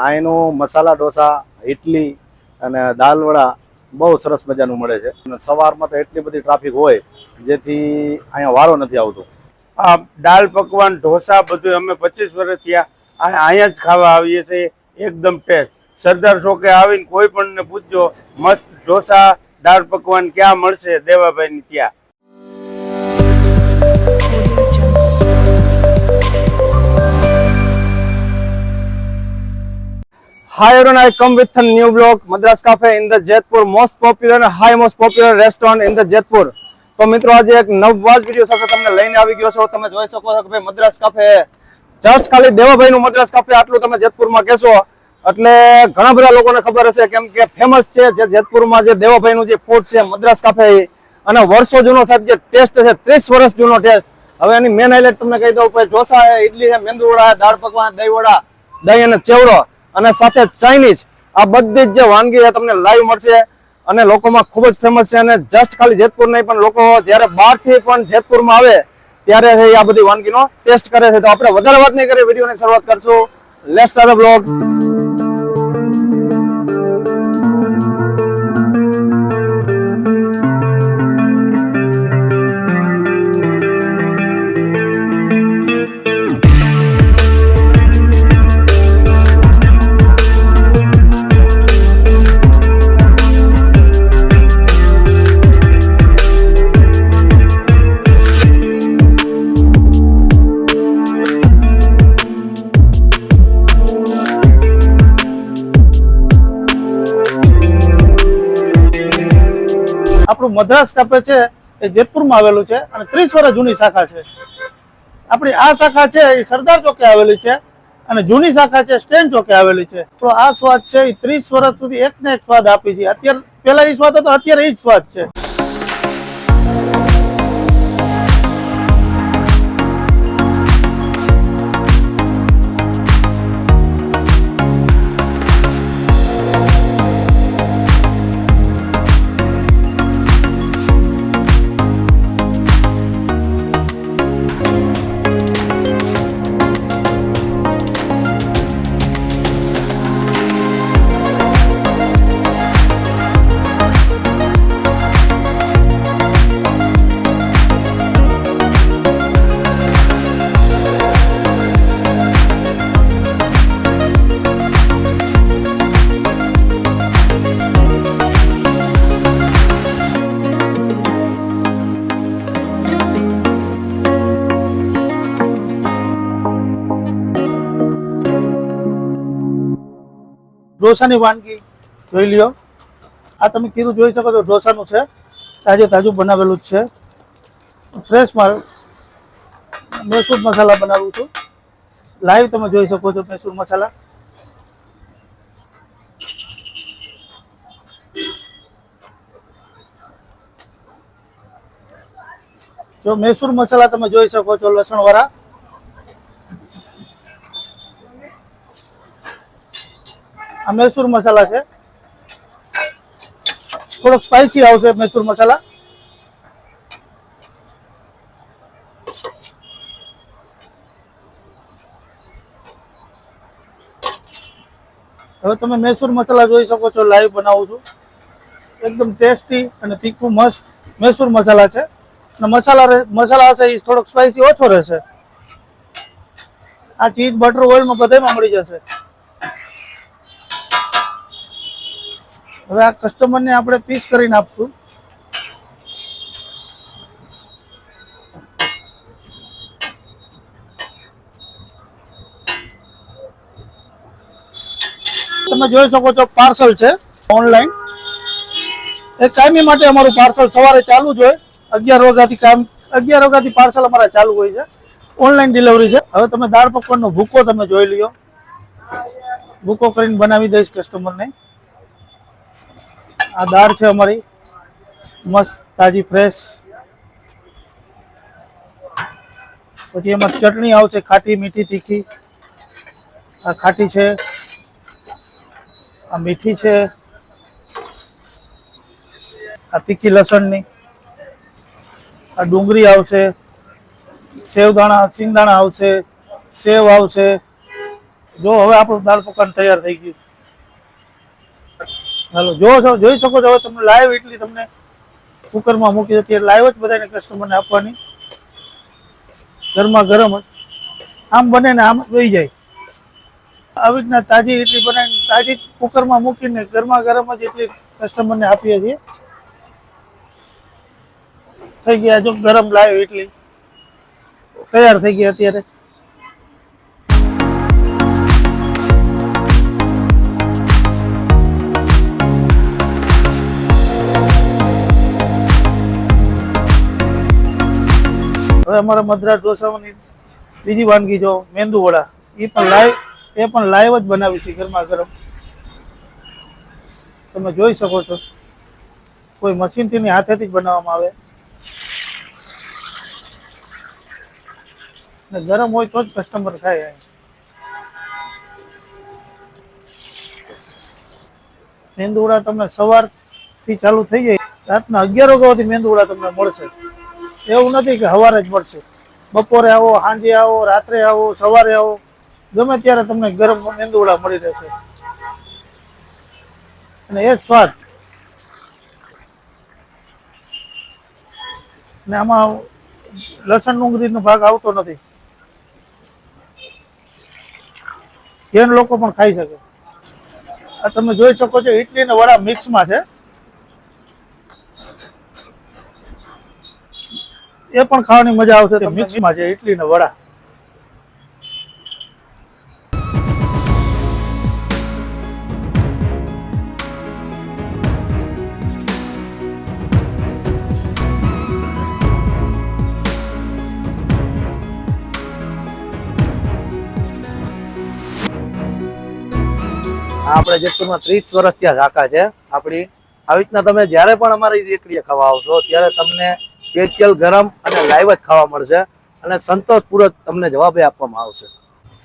અહીંનું મસાલા ઢોસા, ઇડલી અને દાલ વડા બહુ સરસ મજાનું મળે છે. અને સવારમાં તો એટલી બધી ટ્રાફિક હોય જેથી અહીંયા વારો નથી આવતો. આ દાલ પકવાન ઢોસા બધું અમે 25 વર્ષ થયા અહીંયા જ ખાવા આવીએ છીએ. એકદમ ટેસ્ટ. સરદાર ચોકે આવીને કોઈ પણ પૂછજો મસ્ત ઢોસા દાળ પકવાન ક્યાં મળશે, દેવાભાઈની ત્યાં. Hi everyone, I come with a new vlog, Madras Cafe in the Jaipur, most popular and most popular restaurant in the Jaipur. તો મિત્રો આજે એક નવા વિડીયો સાથે તમને લઈને આવી ગયો છો. તમે જોઈ શકો છો કે ભાઈ મદ્રાસ કાફે જસ્ટ ખાલી દેવાભાઈનું મદ્રાસ કાફે આટલું તમે જેતપુરમાં કહેશો એટલે ઘણા બધા લોકોને ખબર હશે, કેમ કે ફેમસ છે જે જેતપુરમાં જે દેવાભાઈનું જે ફૂડ છે મદ્રાસ કાફે, અને વર્ષો જૂનો સાહેબ જે ટેસ્ટ છે 30 વર્ષ જૂનો ટેસ્ટ. હવે એની મેન હાઇલાઇટ તમને કહી દઉં, ભાઈ ઢોસા છે, ઇડલી છે, મેંદુ વડા, દાળ પકવાન, દહીં વડા, દહીં અને ચેવડો અને સાથે ચાઇનીઝ, આ બધી જ જે વાનગી છે તમને લાઈવ મળશે અને લોકોમાં ખૂબ જ ફેમસ છે. અને જસ્ટ ખાલી જેતપુર નહીં પણ લોકો જ્યારે બહારથી પણ જેતપુરમાં આવે ત્યારે આ બધી વાનગીનો ટેસ્ટ કરે છે. તો આપણે વધારે વાત નહીં કરીએ, વિડીયોની શરૂઆત કરશું. Let's start the blog. આપણું મદ્રાસ કાફે છે એ જેતપુરમાં આવેલું છે અને 30 વર્ષ જૂની શાખા છે. આપણી આ શાખા છે એ સરદાર ચોકે આવેલી છે અને જૂની શાખા છે સ્ટેન્ડ ચોકે આવેલી છે. તો આ સ્વાદ છે એ 30 વર્ષ સુધી એક ને એક સ્વાદ આપી છે. અત્યારે પહેલા એ સ્વાદ હતો, અત્યારે એ જ સ્વાદ છે. ઢોસાની વાનગી જોઈ લ્યો. આ તમે ખીરું જોઈ શકો છો, ઢોસાનું છે, તાજે તાજું બનાવેલું જ છે. ફ્રેશ માલ, મૈસૂર મસાલા બનાવું છું. લાઈવ તમે જોઈ શકો છો મૈસૂર મસાલા. જો મૈસૂર મસાલા તમે જોઈ શકો છો, લસણ વાળા. આ મૈસૂર મસાલા છે, થોડોક સ્પાઇસી આવશે મૈસૂર મસાલા. હવે તમે મૈસૂર મસાલા જોઈ શકો છો, લાઈવ બનાવું છું. એકદમ ટેસ્ટી અને તીખું મસ્ત મૈસૂર મસાલા છે. અને મસાલા હશે એ થોડોક સ્પાઇસી ઓછો રહેશે. આ ચીઝ બટર ઓઇલમાં બધામાં મળી જશે. હવે આ કસ્ટમરને આપણે પીસ કરીને આપશું. તમે જોઈ શકો છો પાર્સલ છે ઓનલાઈન. એક કાયમી માટે અમારું પાર્સલ સવારે ચાલુ જ હોય. 11 વાગ્યાથી પાર્સલ અમારા ચાલુ હોય છે. ઓનલાઈન ડિલિવરી છે. હવે તમે દાળ પકવાનનો ભૂકો તમે જોઈ લ્યો. ભૂકો કરીને બનાવી દઈશ કસ્ટમરને. આ દાળ છે અમારી મસ્ત તાજી ફ્રેશ. પછી એમાં ચટણી આવશે, ખાટી મીઠી તીખી. આ ખાટી છે, આ મીઠી છે, આ તીખી લસણની. આ ડુંગળી આવશે, સેવદાણા સિંગદાણા આવશે, સેવ આવશે, જો હવે આપણું દાળ પકવાન તૈયાર થઈ ગયું. હાલો જોઈ શકો છો. હવે તમને લાઈવ ઇડલી તમને કુકરમાં મૂકી હતી, લાઈવ જ બધાને કસ્ટમરને આપવાની, ગરમા ગરમ જ આમ બને ને આમ જ વહી જાય. આવી રીતના તાજી ઇડલી બનાવીને તાજી કુકરમાં મૂકીને ગરમા ગરમ જ ઇડલી કસ્ટમરને આપીએ છીએ. થઈ ગયા જો ગરમ લાઈવ ઇડલી તૈયાર થઈ ગઈ અત્યારે. હવે અમારા મદ્રાસ ઢોસાની બીજી વાનગી જો મેંદુ વડા, એ પણ લાઈવ જ બનાવી છે ગરમા ગરમ. તમે જોઈ શકો છો, કોઈ મશીનથી નહીં, હાથેથી જ બનાવવામાં આવે ને ગરમ હોય તો જ કસ્ટમર ખાય. મેંદુ વડા તમને સવારથી ચાલુ થઈ જાય, રાતના 11 વાગ્યા સુધી મેંદુ વડા તમને મળશે. એવું નથી કે સવારે જ મળશે. બપોરે આવો, સાંજે આવો, રાત્રે આવો, સવારે આવો, ગમે ત્યારે તમને ગરમ મેંદુ વડા મળી રહેશે. અને એ જ સ્વાદ. ને આમાં લસણ ડુંગળીનો ભાગ આવતો નથી, જૈન લોકો પણ ખાઈ શકે. આ તમે જોઈ શકો છો ઇડલી ને વડા મિક્સમાં છે. એ પણ ખાવાની મજા આવશે. મિક્સમાં છે ઇડલી ને વડા. આપણે જેતપુરમાં 30 વર્ષથી આ શાખા છે આપણી. આવી રીતના તમે જ્યારે પણ અમારી રેકડીએ ખાવા આવશો ત્યારે તમને સ્પેશિયલ ગરમ અને લાઈવ જ ખાવા મળશે અને સંતોષપૂર્વક તમને જવાબે આપવામાં આવશે.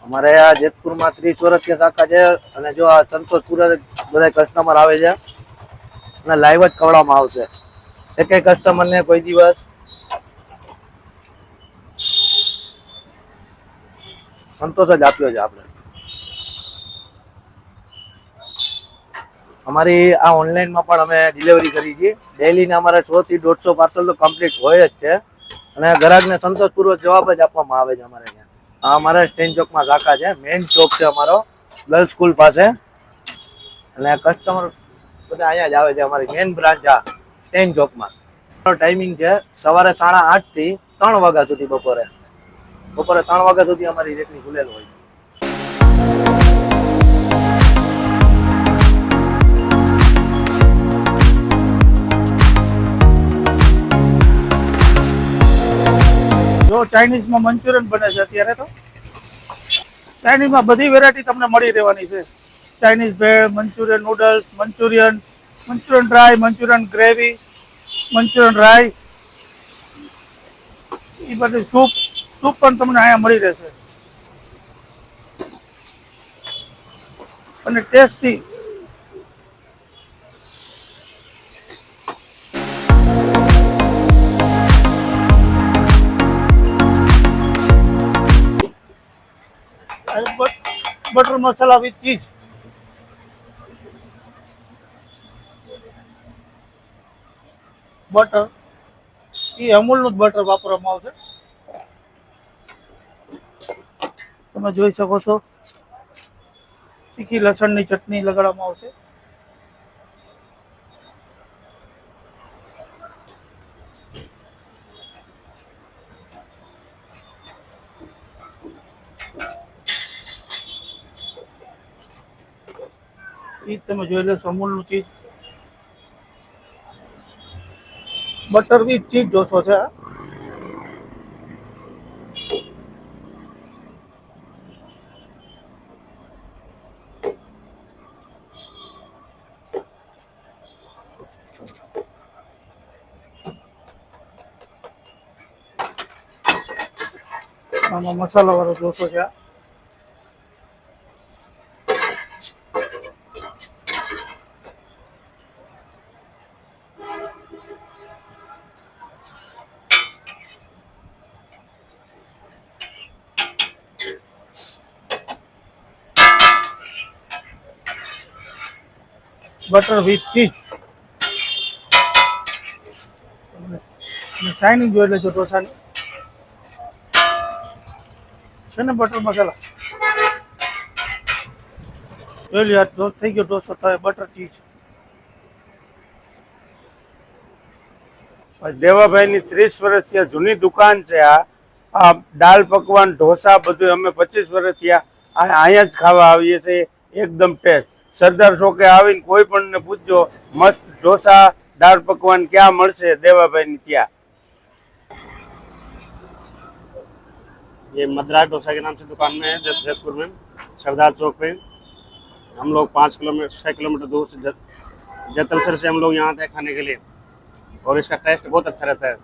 અમારે આ જેતપુરમાં 30 વર્ષથી શાખા છે અને જો આ સંતોષપૂર્વક બધા કસ્ટમર આવે છે અને લાઈવ જ ખવડાવવામાં આવશે. એક કસ્ટમરને કોઈ દિવસ સંતોષ જ આપ્યો છે આપણે. અમારી આ ઓનલાઈનમાં પણ અમે ડિલિવરી કરી છે. ડેઈલીના અમારે 100 થી 150 પાર્સલ તો કમ્પ્લીટ હોય જ છે અને ગ્રાહકને સંતોષપૂર્વક જવાબ જ આપવામાં આવે છે અમારે ત્યાં. આ અમારે સ્ટેન ચોકમાં શાખા છે, મેઇન ચોક છે અમારો ગર્લ્સ સ્કૂલ પાસે, અને કસ્ટમર બધા અહીંયા જ આવે છે. અમારી મેઇન બ્રાન્ચ આ સ્ટેન ચોકમાં. ટાઈમિંગ છે સવારે 8:30 થી 3 વાગ્યા સુધી. બપોરે 3 વાગ્યા સુધી અમારી રેકડી ખુલેલ હોય. જો ચાઇનીઝમાં મંચુરિયન બને છે અત્યારે. તો ચાઇનીઝમાં બધી વેરાયટી તમને મળી રહેવાની છે. Chinese bhel, Manchurian noodles, Manchurian dry, Manchurian gravy, Manchurian rice, એ બધી સૂપ પણ તમને અહીંયા મળી રહેશે. અને tasty. Butter masala with cheese. Butter એ અમૂલનું જ બટર વાપરવામાં આવશે. તમે જોઈ શકો છો તીખી લસણની ચટણી લગાડવામાં આવશે. ચીઝ તમે જોઈ લેશો, અમૂલનું ચીઝ, બટર વિથ ચીઝ જોશો છે. આમાં મસાલા વાળો જોશો છે. Butter with cheese. શાઇનિંગ જોઈ લેજો ઢોસાની. છે ને બટર મસાલા જોઈ લો. યાર થઈ ગયો ઢોસો થાય બટર ચીઝ. દેવાભાઈની 30 વર્ષથી આ જૂની દુકાન છે. આ દાળ પકવાન ઢોસા બધું અમે 25 વર્ષ થયા અહીંયા જ ખાવા આવીએ છીએ. એકદમ ટેસ્ટ. સરદાર ચોકે આવીને કોઈ પણ ને પૂછજો મસ્ત ઢોસા દાળ પકવાન ક્યાં મળશે દેવાભાઈની ત્યાં. ये मद्रास डोसा के नाम से दुकान में है जयपुर में सरदार चौक पे. हम लोग 6 किलोमीटर दूर से जतलसर से हम लोग यहाँ आते हैं खाने के लिए और इसका टेस्ट बहुत अच्छा रहता है.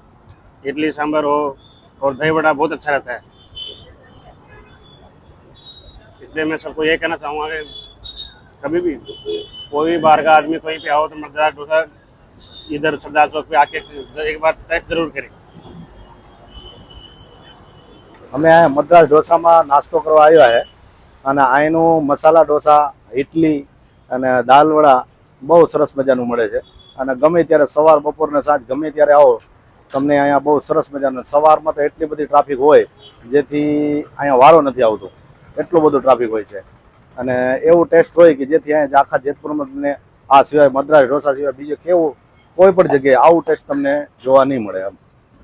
इडली सांभर हो और दही बड़ा बहुत अच्छा रहता है. इसलिए मैं सबको ये कहना चाहूँगा कि कभी भी कोई भी बाहर का आदमी कहीं पे आओ तो मद्रास डोसा इधर सरदार चौक पे आके एक बार टेस्ट जरूर करें. અમે અહીંયા મદ્રાસ ઢોસામાં નાસ્તો કરવા આવ્યા છે અને અહીંનું મસાલા ઢોસા, ઇડલી અને દાલ વડા બહુ સરસ મજાનું મળે છે. અને ગમે ત્યારે સવાર, બપોર ને સાંજ ગમે ત્યારે આવો તમને અહીંયા બહુ સરસ મજાનું. સવારમાં તો એટલી બધી ટ્રાફિક હોય જેથી અહીંયા વારો નથી આવતો, એટલું બધું ટ્રાફિક હોય છે. અને એવું ટેસ્ટ હોય કે જેથી અહીંયા આખા જેતપુરમાં તમને આ સિવાય મદ્રાસ ઢોસા સિવાય બીજે કેવું કોઈ પણ જગ્યાએ આવું ટેસ્ટ તમને જોવા નહીં મળે.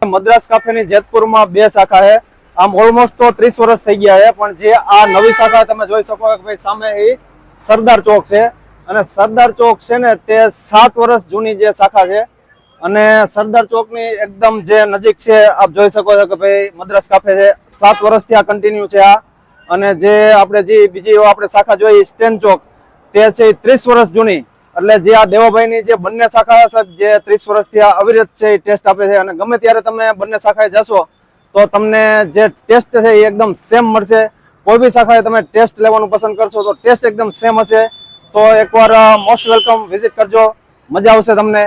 મદ્રાસ કાફેની જેતપુરમાં 2 શાખા છે. આમ ઓલમોસ્ટ તો 30 વર્ષ થઈ ગયા છે, પણ જે આ નવી શાખા તમે જોઈ શકો કે ભાઈ સામે એ સરદાર ચોક છે. અને સરદાર ચોક છે ને તે 7 વર્ષ જૂની જે શાખા છે. અને સરદાર ચોકની એકદમ જે નજીક છે આપ જોઈ શકો છો કે ભાઈ મદ્રાસ કાફે છે. 7 વર્ષથી આ કન્ટિન્યુ છે આ. અને જે આપણે જે બીજી આપણે શાખા જોઈ સ્ટેન ચોક તે છે 30 વર્ષ જૂની. એટલે જે આ દેવાભાઈની જે બંને શાખા છે જે 30 વર્ષથી આ અવિરત છે એ ટેસ્ટ આપે છે. અને ગમે ત્યારે તમે બંને શાખાએ જશો તો તમને જે ટેસ્ટ છે એ એકદમ સેમ મળશે. કોઈ બી શાખાએ તમે ટેસ્ટ લેવાનું પસંદ કરશો તો ટેસ્ટ એકદમ સેમ હશે. તો એકવાર મોસ્ટ વેલકમ, વિઝિટ કરજો, મજા આવશે તમને.